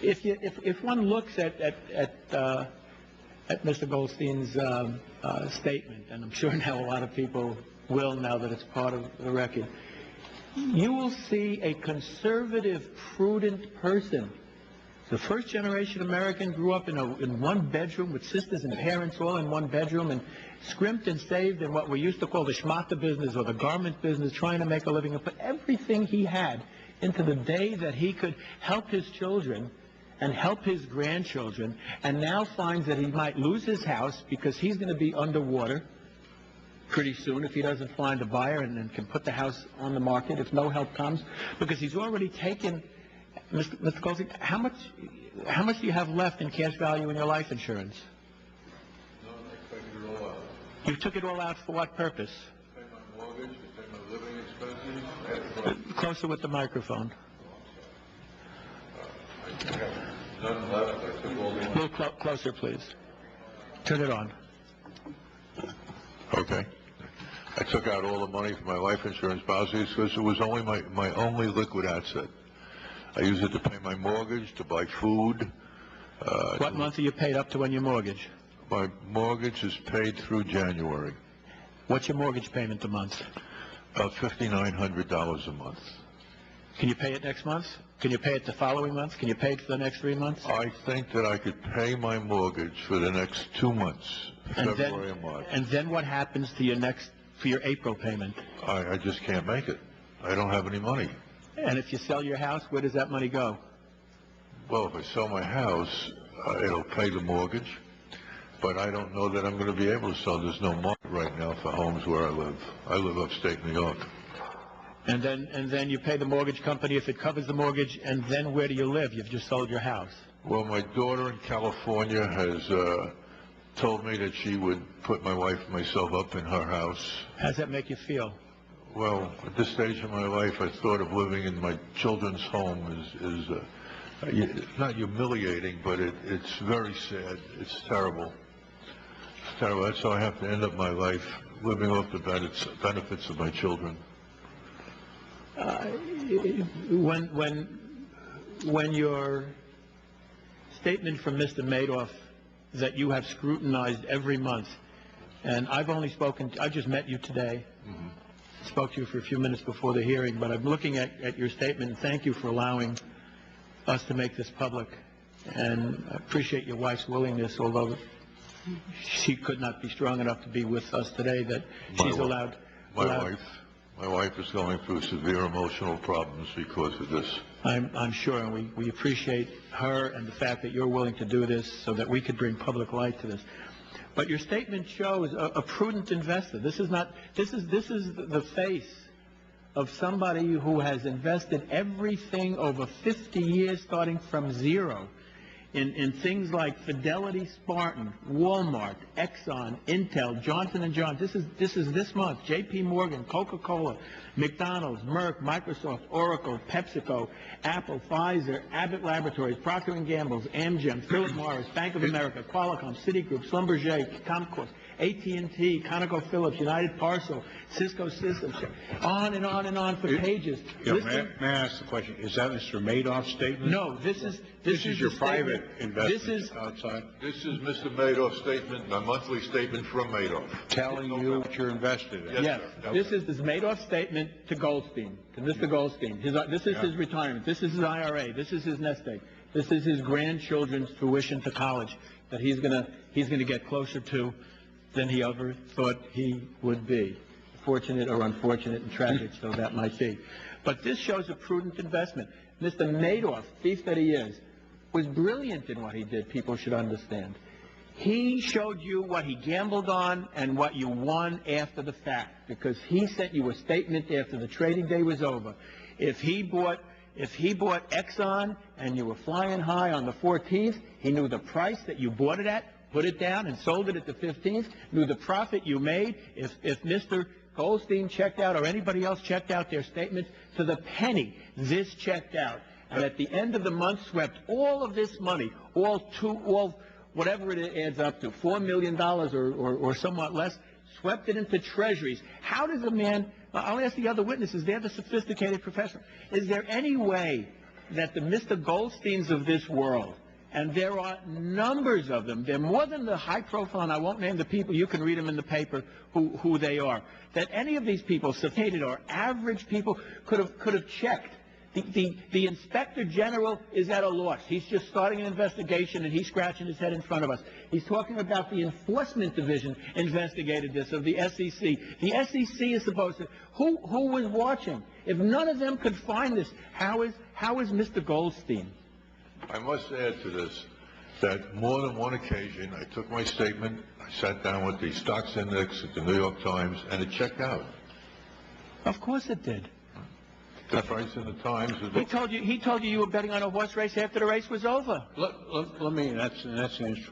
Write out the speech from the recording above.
If one looks at Mr. Goldstein's statement, and I'm sure now a lot of people will, now that it's part of the record, you will see a conservative, prudent person. The first-generation American grew up in one bedroom with sisters and parents all in one bedroom, and scrimped and saved in what we used to call the schmata business or the garment business, trying to make a living, and put everything he had into the day that he could help his children and help his grandchildren, and now finds that he might lose his house because he's going to be underwater pretty soon if he doesn't find a buyer and can put the house on the market if no help comes, because he's already taken. Mr. Goldstein, how much do you have left in cash value in your life insurance? No, I took it all out. You took it all out for what purpose? To pay my mortgage, to pay my living expenses. Closer with the microphone. I have none left. I took all the A little closer, please. Turn it on. Okay. I took out all the money for my life insurance policies because it was only my only liquid asset. I use it to pay my mortgage, to buy food. What month are you paid up to on your mortgage? My mortgage is paid through January. What's your mortgage payment a month? About $5,900 a month. Can you pay it next month? Can you pay it the following month? Can you pay it for the next 3 months? I think that I could pay my mortgage for the next 2 months, February and March. And then what happens to your April payment? I just can't make it. I don't have any money. And if you sell your house, where does that money go? Well, if I sell my house, it'll pay the mortgage. But I don't know that I'm going to be able to sell. There's no market right now for homes where I live. I live upstate New York. And then you pay the mortgage company if it covers the mortgage, and then where do you live? You've just sold your house. Well, my daughter in California has told me that she would put my wife and myself up in her house. How does that make you feel? Well, at this stage of my life, I thought of living in my children's home is not humiliating, but it's very sad. It's terrible. It's terrible. That's how I have to end up my life, living off the benefits of my children. When your statement from Mr. Madoff that you have scrutinized every month, and I just met you today. Mm-hmm. Spoke to you for a few minutes before the hearing, but I'm looking at your statement, and thank you for allowing us to make this public. And I appreciate your wife's willingness, although she could not be strong enough to be with us today, that she's allowed. My wife is going through severe emotional problems because of this. I'm sure, and we appreciate her and the fact that you're willing to do this so that we could bring public light to this. But your statement shows a prudent investor. This is the face of somebody who has invested everything over 50 years, starting from zero, in things like Fidelity, Spartan, Walmart, Exxon, Intel, Johnson & Johnson. This is this month. J.P. Morgan, Coca-Cola, McDonald's, Merck, Microsoft, Oracle, PepsiCo, Apple, Pfizer, Abbott Laboratories, Procter & Gamble, Amgen, Philip Morris, Bank of America, Qualcomm, Citigroup, Schlumberger, Comcast, AT&T, ConocoPhillips, United Parcel, Cisco Systems, on and on and on for pages. May I ask the question? Is that Mr. Madoff's statement? No, this is your private investment outside. This is Mr. Madoff's statement, a monthly statement from Madoff. Telling you what you're invested in. Yes, sir. this is Madoff's statement to Goldstein, to Mr. Goldstein. This is his retirement. This is his IRA. This is his nest egg. This is his grandchildren's tuition to college that he's gonna get closer to than he ever thought he would be. Fortunate or unfortunate and tragic, so that might be. But this shows a prudent investment. Mr. Madoff, thief that he is, was brilliant in what he did, people should understand. He showed you what he gambled on and what you won after the fact, because he sent you a statement after the trading day was over. If he bought Exxon and you were flying high on the 14th, he knew the price that you bought it at, put it down and sold it at the 15th, knew the profit you made. If Mr. Goldstein checked out or anybody else checked out their statements to the penny, this checked out. And at the end of the month swept all of this money, all whatever it adds up to, $4 million or somewhat less, swept it into treasuries. How does a man, I'll ask the other witnesses, they're the sophisticated professional, is there any way that the Mr. Goldsteins of this world, and there are numbers of them, they're more than the high profile, and I won't name the people, you can read them in the paper who they are, that any of these people, sophisticated or average people, could have checked. The Inspector General is at a loss. He's just starting an investigation, and he's scratching his head in front of us. He's talking about the Enforcement Division investigated this, of the SEC. The SEC is supposed to... Who was watching? If none of them could find this, how is Mr. Goldstein? I must add to this that more than one occasion I took my statement, I sat down with the stocks index at the New York Times, and it checked out. Of course it did. The price in the Times is... He told you you were betting on a horse race after the race was over. Let me, that's an interesting